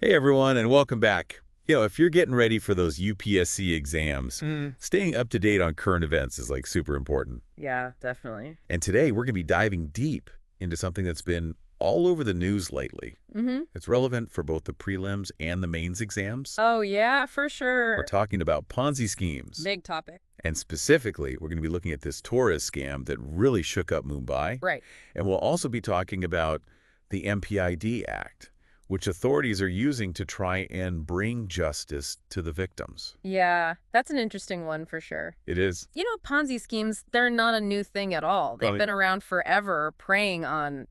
Hey everyone, and welcome back. If you're getting ready for those UPSC exams, staying up to date on current events is like super important. Yeah, definitely. And today we're going to be diving deep into something that's been all over the news lately. Mm-hmm. It's relevant for both the prelims and the mains exams. Oh, yeah, for We're sure. talking about Ponzi schemes. Big topic. And specifically, we're going to be looking at this tourist scam that really shook up Mumbai. Right. And we'll also be talking about the MPID Act, which authorities are using to try and bring justice to the victims. Yeah, that's an interesting one for sure. It is. Ponzi schemes, they're not a new thing at all. They've Right. been around forever, preying on,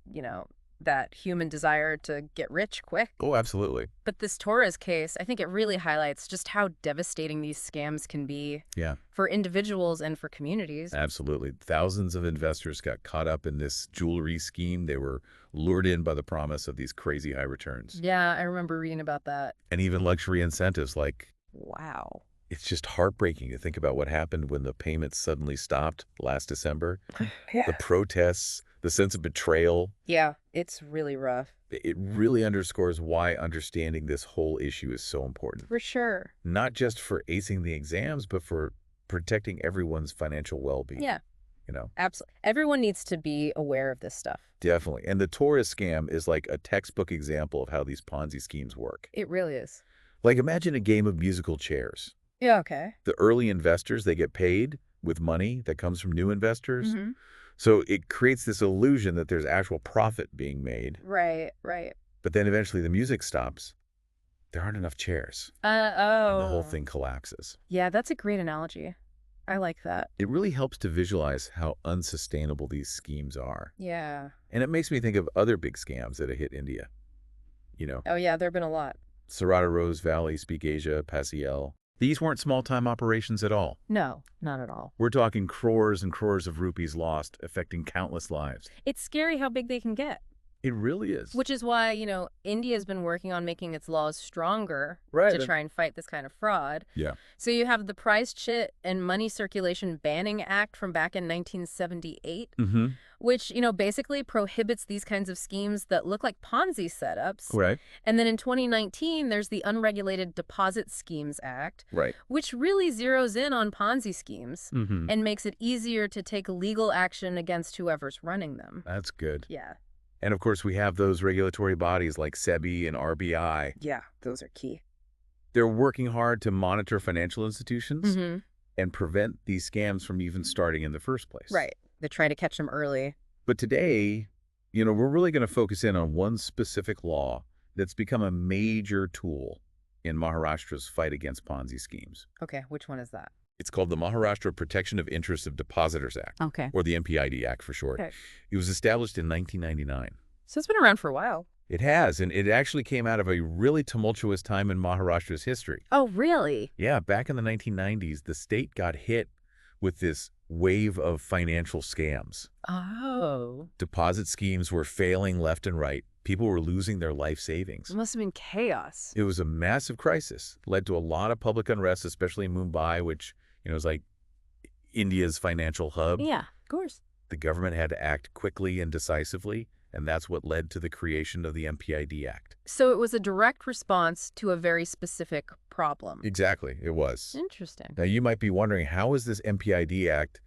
that human desire to get rich quick. Oh, absolutely. But this Torres case, I think it really highlights just how devastating these scams can be Yeah, for individuals and for communities. absolutely. Thousands of investors got caught up in this jewelry scheme. They were lured in by the promise of these crazy high returns. Yeah, I remember reading about that. And even luxury incentives, like Wow. it's just heartbreaking to think about what happened when the payments suddenly stopped last December. Yeah. The protests, the sense of betrayal. Yeah, it's really rough. It really underscores why understanding this whole issue is so important. For sure. Not just for acing the exams, but for protecting everyone's financial well-being. Yeah. You know, Absolutely. Everyone needs to be aware of this stuff. definitely. And the tourist scam is like a textbook example of how these Ponzi schemes work. It really is. Like imagine a game of musical chairs. Yeah, okay. The early investors, they get paid with money that comes from new investors. Mm-hmm. So it creates this illusion that there's actual profit being made. Right, right. But then eventually the music stops. There aren't enough chairs. And the whole thing collapses. Yeah, that's a great analogy. I like that. It really helps to visualize how unsustainable these schemes are. Yeah. And it makes me think of other big scams that have hit India. Oh, yeah, there have been a lot. Sarada Rose Valley, Speak Asia, Pasiel. These weren't small-time operations at all. No, not at all. We're talking crores and crores of rupees lost, affecting countless lives. It's scary how big they can get, It really is. which is why, India's been working on making its laws stronger Right. to try and fight this kind of fraud. Yeah. So you have the Price Chit and Money Circulation Banning Act from back in 1978, Mm-hmm. which, basically prohibits these kinds of schemes that look like Ponzi setups. Right. And then in 2019, there's the Unregulated Deposit Schemes Act, Right. which really zeroes in on Ponzi schemes Mm-hmm. and makes it easier to take legal action against whoever's running them. That's good. Yeah. And of course, we have those regulatory bodies like SEBI and RBI. Yeah, those are key. They're working hard to monitor financial institutions Mm-hmm. and prevent these scams from even starting in the first place. Right. They're trying to catch them early. But today, we're really going to focus in on one specific law that's become a major tool in Maharashtra's fight against Ponzi schemes. Okay, which one is that? It's called the Maharashtra Protection of Interests of Depositors Act, Okay. or the MPID Act for short. Okay. It was established in 1999. So it's been around for a while. It has, and it actually came out of a really tumultuous time in Maharashtra's history. Oh, really? Yeah, back in the 1990s, the state got hit with this wave of financial scams. Oh. Deposit schemes were failing left and right. People were losing their life It savings. must have been chaos. It was a massive crisis, led to a lot of public unrest, especially in Mumbai, which, is like India's financial hub. Yeah, of course. The government had to act quickly and decisively, and that's what led to the creation of the MPID Act. So it was a direct response to a very specific problem. Exactly, it was. Interesting. Now, you might be wondering, how is this MPID Act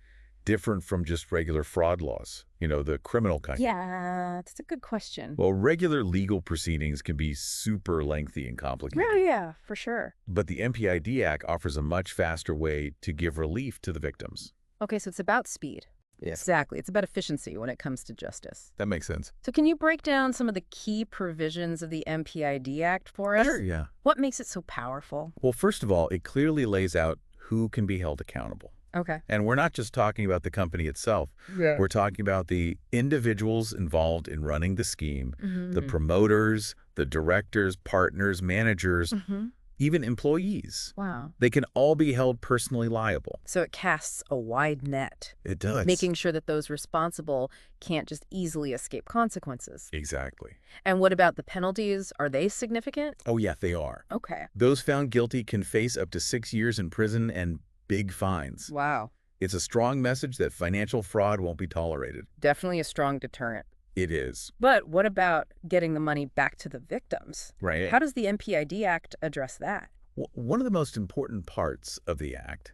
different from just regular fraud laws, the criminal kind? Yeah, that's a good question. Well, regular legal proceedings can be super lengthy and complicated. Yeah, for sure. But the MPID Act offers a much faster way to give relief to the victims. Okay, so it's about speed. Yeah. Exactly. It's about efficiency when it comes to justice. That makes sense. So can you break down some of the key provisions of the MPID Act for us? Sure, yeah. What makes it so powerful? Well, first of all, it clearly lays out who can be held accountable. Okay. And we're not just talking about the company itself. Yeah. We're talking about the individuals involved in running the scheme, the Mm-hmm. promoters, the directors, partners, managers, Mm-hmm. even employees. Wow. They can all be held personally liable. So it casts a wide net, It does. making sure that those responsible can't just easily escape consequences. Exactly. And what about the penalties? Are they significant? Oh, yeah, they are. Okay. Those found guilty can face up to 6 years in prison and big fines. Wow. It's a strong message that financial fraud won't be tolerated. Definitely a strong deterrent. It is. But what about getting the money back to the victims? Right. How does the MPID Act address that? One of the most important parts of the Act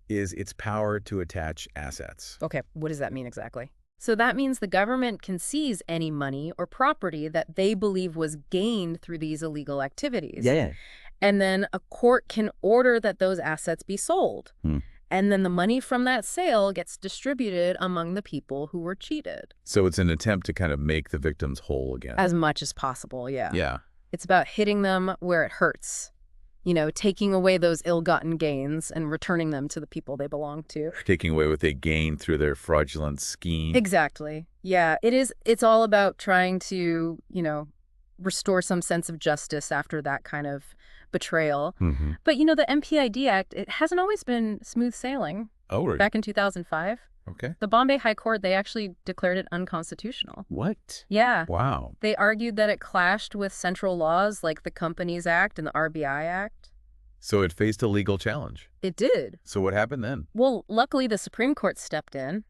is its power to attach assets. Okay, what does that mean exactly? So that means the government can seize any money or property that they believe was gained through these illegal activities. Yeah. And then a court can order that those assets be sold. Hmm. And then the money from that sale gets distributed among the people who were cheated. So it's an attempt to kind of make the victims whole again. As much as possible, yeah. Yeah. It's about hitting them where it hurts. You know, taking away those ill-gotten gains and returning them to the people they belong to. Taking away what they gained through their fraudulent scheme. Exactly. Yeah, it's all about trying to, restore some sense of justice after that kind of betrayal. Mm-hmm. But, the MPID Act, it hasn't always been smooth sailing. Oh, right. Back in 2005, Okay. the Bombay High Court, they actually declared it unconstitutional. What? Yeah. Wow. They argued that it clashed with central laws like the Companies Act and the RBI Act. So it faced a legal challenge. It did. So what happened then? Well, luckily the Supreme Court stepped in,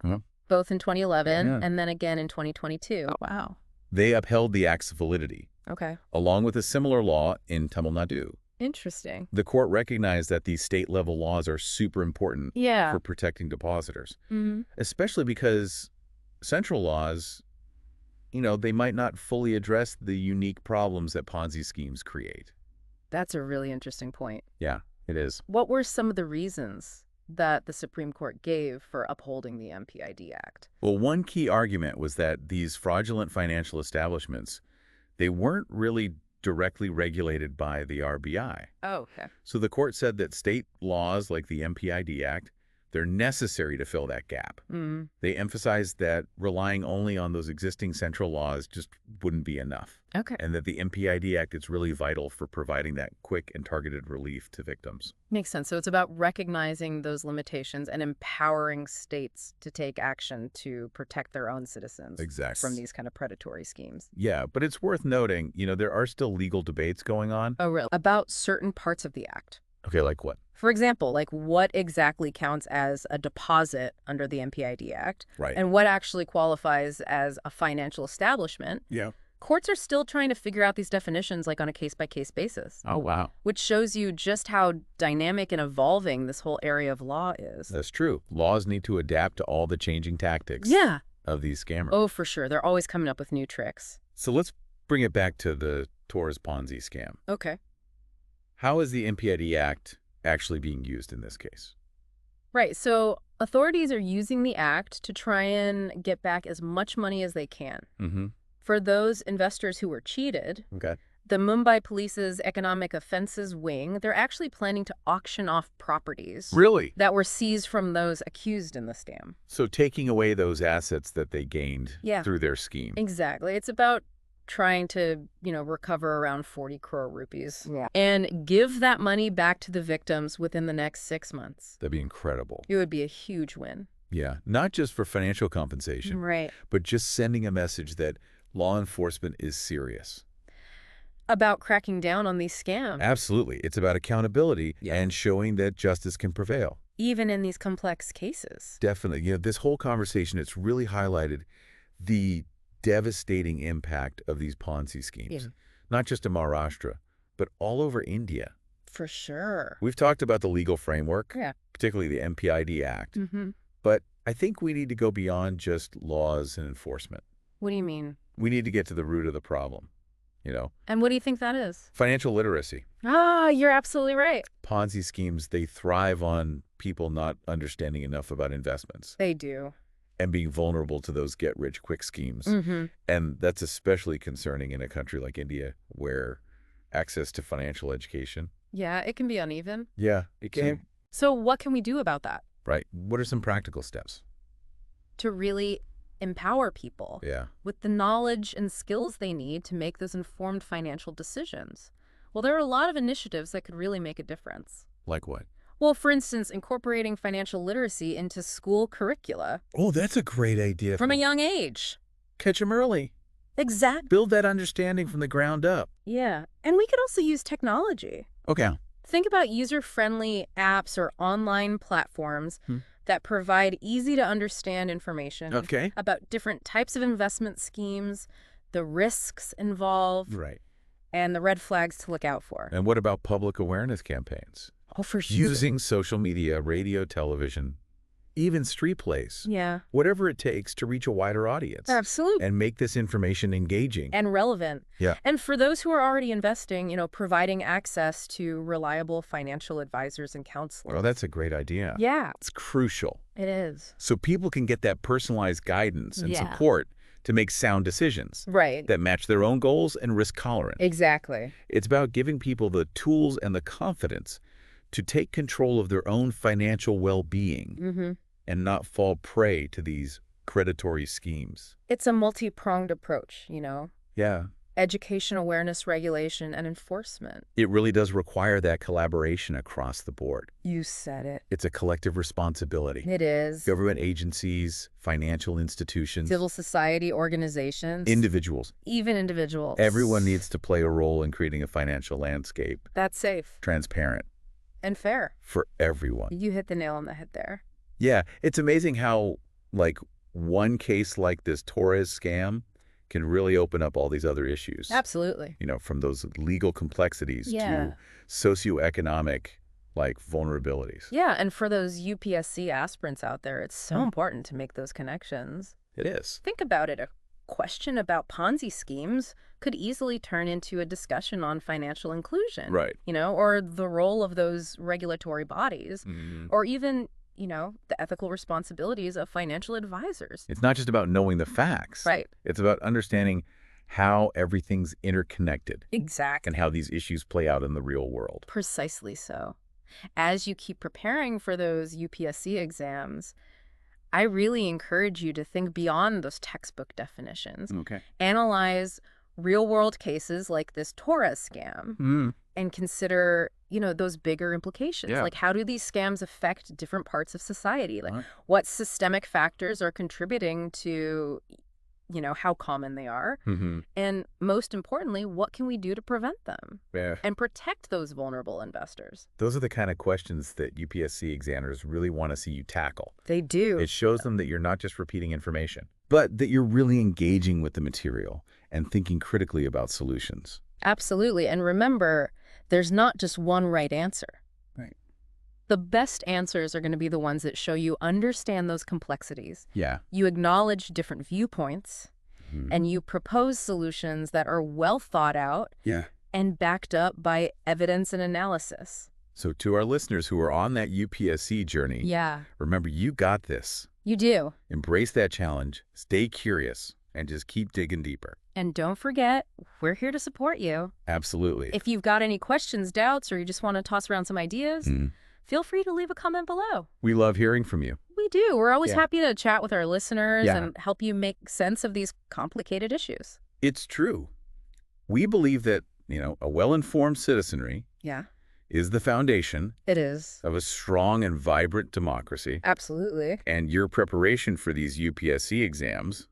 both in 2011 Yeah. and then again in 2022. Oh, wow. They upheld the Act's validity, Okay. along with a similar law in Tamil Nadu. Interesting. The court recognized that these state-level laws are super important Yeah. for protecting depositors, Mm-hmm. especially because central laws, they might not fully address the unique problems that Ponzi schemes create. That's a really interesting point. Yeah, it is. What were some of the reasons that the Supreme Court gave for upholding the MPID Act? Well, one key argument was that these fraudulent financial establishments, they weren't really directly regulated by the RBI. Oh, okay. So the court said that state laws like the MPID Act, they're necessary to fill that gap. Mm-hmm. They emphasized that relying only on those existing central laws just wouldn't be enough, Okay. and that the MPID Act is really vital for providing that quick and targeted relief to victims. Makes sense. So it's about recognizing those limitations and empowering states to take action to protect their own citizens Exactly. from these kind of predatory schemes. Yeah, but it's worth noting, there are still legal debates going on. Oh, really? About certain parts of the act. Okay, like what? For example, like what exactly counts as a deposit under the MPID Act Right. and what actually qualifies as a financial establishment. Yeah. Courts are still trying to figure out these definitions like on a case-by-case basis, Oh, wow. which shows you just how dynamic and evolving this whole area of law is. That's true. Laws need to adapt to all the changing tactics Yeah. of these scammers. Oh, for sure. They're always coming up with new tricks. So let's bring it back to the Torres Ponzi scam. Okay. How is the MPID Act actually being used in this case? Right. So authorities are using the act to try and get back as much money as they can. Mm-hmm. For those investors who were cheated, Okay. the Mumbai Police's Economic Offenses Wing, they're actually planning to auction off properties Really? that were seized from those accused in the scam. So taking away those assets that they gained Yeah. through their scheme. Exactly. It's about trying to, recover around 40 crore rupees. Yeah. And give that money back to the victims within the next 6 months. That'd be incredible. It would be a huge win. Yeah. Not just for financial compensation, Right. but just sending a message that law enforcement is serious. About cracking down on these scams, Absolutely. It's about accountability Yeah. and showing that justice can prevail. even in these complex cases. Definitely. This whole conversation, it's really highlighted the devastating impact of these Ponzi schemes, Yeah. not just in Maharashtra, but all over India. For sure. We've talked about the legal framework, Yeah. particularly the MPID Act, Mm-hmm. but I think we need to go beyond just laws and enforcement. What do you mean? We need to get to the root of the problem, And what do you think that is? financial literacy. You're absolutely right. Ponzi schemes, they thrive on people not understanding enough about investments They do. and being vulnerable to those get-rich-quick schemes. Mm-hmm. And that's especially concerning in a country like India, where access to financial education. Yeah, it can be uneven. Yeah, it can. So what can we do about that Right. What are some practical steps? to really empower people Yeah. with the knowledge and skills they need to make those informed financial decisions? Well, there are a lot of initiatives that could really make a difference. Like what? Well, for instance, incorporating financial literacy into school curricula Oh, that's a great idea. from a young age. Catch them early. Exactly. Build that understanding from the ground up. Yeah. And we could also use technology. Okay. Think about user-friendly apps or online platforms that provide easy-to-understand information Okay. about different types of investment schemes, the risks involved, Right. and the red flags to look out for. And what about public awareness campaigns? Oh, for sure. Using social media, radio, television, even street plays, Yeah, whatever it takes to reach a wider audience absolutely. and make this information engaging. And relevant. Yeah. And for those who are already investing, providing access to reliable financial advisors and counselors. Well, that's a great idea. Yeah, It's crucial. it is. So people can get that personalized guidance and Yeah. support to make sound decisions Right. that match their own goals and risk tolerance. Exactly. It's about giving people the tools and the confidence to take control of their own financial well-being Mm-hmm. and not fall prey to these predatory schemes. It's a multi-pronged approach, Yeah. education, awareness, regulation, and enforcement. It really does require that collaboration across the board. You said it. It's a collective responsibility. It is. Government agencies, financial institutions, Civil society organizations, individuals. even individuals. Everyone needs to play a role in creating a financial landscape That's safe transparent and fair. for everyone. You hit the nail on the head there. Yeah, it's amazing how, one case like this Torres scam can really open up all these other issues. Absolutely. From those legal complexities Yeah. to socioeconomic, vulnerabilities. Yeah, and for those UPSC aspirants out there, it's so important to make those connections. It is. Think about it. A question about Ponzi schemes could easily turn into a discussion on financial inclusion. Right. Or the role of those regulatory bodies, or even, the ethical responsibilities of financial advisors. It's not just about knowing the facts. Right. It's about understanding how everything's interconnected Exactly. and how these issues play out in the real world. Precisely so. As you keep preparing for those UPSC exams, I really encourage you to think beyond those textbook definitions. Okay. Analyze real-world cases like this Torres scam and consider, those bigger implications. Yeah. Like, how do these scams affect different parts of society? Like, Right. what systemic factors are contributing to, how common they are? Mm-hmm. And most importantly, what can we do to prevent them Yeah. and protect those vulnerable investors? Those are the kind of questions that UPSC examiners really want to see you tackle. They do. It shows them that you're not just repeating information, but that you're really engaging with the material and thinking critically about solutions. Absolutely. And remember, there's not just one right answer. Right. The best answers are going to be the ones that show you understand those complexities. Yeah. You acknowledge different viewpoints, and you propose solutions that are well thought out Yeah. and backed up by evidence and analysis. So to our listeners who are on that UPSC journey, Yeah, remember, you got this. you do. Embrace that challenge, stay curious, and just keep digging deeper. And don't forget, we're here to support you. Absolutely. If you've got any questions, doubts, or you just want to toss around some ideas, feel free to leave a comment below. We love hearing from you. We do. We're always Yeah. happy to chat with our listeners Yeah. and help you make sense of these complicated issues. It's true. We believe that, a well-informed citizenry Yeah, is the foundation it is. of a strong and vibrant democracy. Absolutely. And your preparation for these UPSC exams,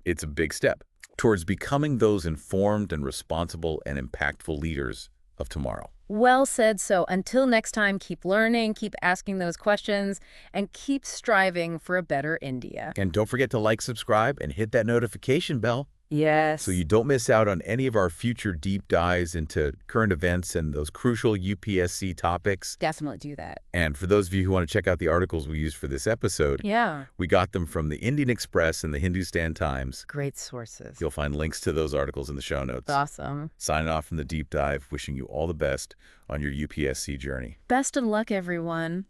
it's a big step towards becoming those informed and responsible and impactful leaders of tomorrow. Well said. So until next time, keep learning, keep asking those questions, and keep striving for a better India. And don't forget to like, subscribe, and hit that notification bell Yes. so you don't miss out on any of our future deep dives into current events and those crucial UPSC topics. Definitely do that. And for those of you who want to check out the articles we used for this episode, Yeah. we got them from the Indian Express and the Hindustan Times. Great sources. You'll find links to those articles in the show notes. Awesome. Signing off from the deep dive, wishing you all the best on your UPSC journey. Best of luck, everyone.